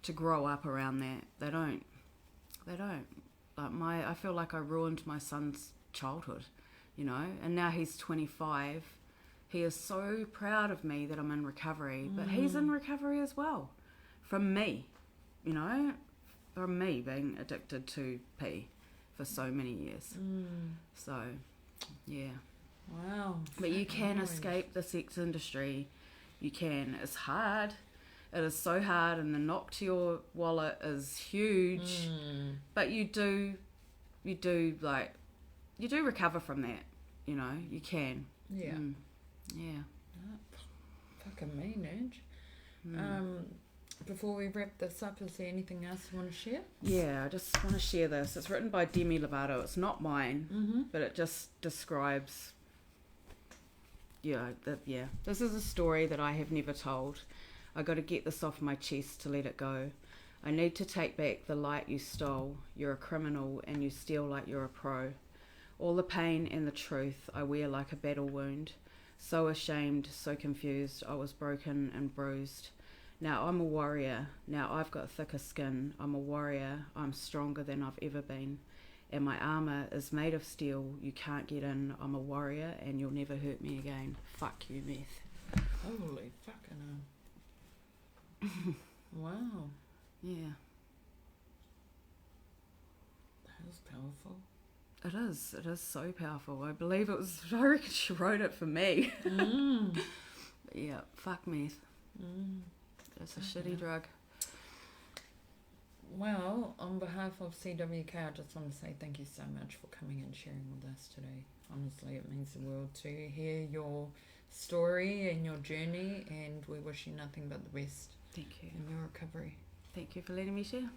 to grow up around that. They don't. Like, I feel like I ruined my son's childhood, you know, and now he's 25. He is so proud of me that I'm in recovery, but he's in recovery as well, from me, you know, from me being addicted to pee for so many years. So, yeah. Wow. But you can escape the sex industry. You can. It's hard. It is so hard, and the knock to your wallet is huge. But you do you do recover from that. You know, you can. Yeah. Yeah. Fucking mean, Edge. Before we wrap this up, is there anything else you want to share? Yeah, I just want to share this. It's written by Demi Lovato. It's not mine, but it just describes. This is a story that I have never told. I got to get this off my chest to let it go. I need to take back the light you stole. You're a criminal and you steal like you're a pro. All the pain and the truth I wear like a battle wound. So ashamed, so confused, I was broken and bruised. Now I'm a warrior, now I've got thicker skin. I'm a warrior, I'm stronger than I've ever been. And my armour is made of steel, you can't get in. I'm a warrior and you'll never hurt me again. Fuck you, meth. Holy fucking hell. Wow. Yeah. That was powerful. It is so powerful. I reckon she wrote it for me. But yeah, fuck meth. It's a shitty drug. Well, on behalf of CWK, I just want to say thank you so much for coming and sharing with us today. Honestly, it means the world to hear your story and your journey, and we wish you nothing but the best Thank you. in your recovery. Thank you for letting me share.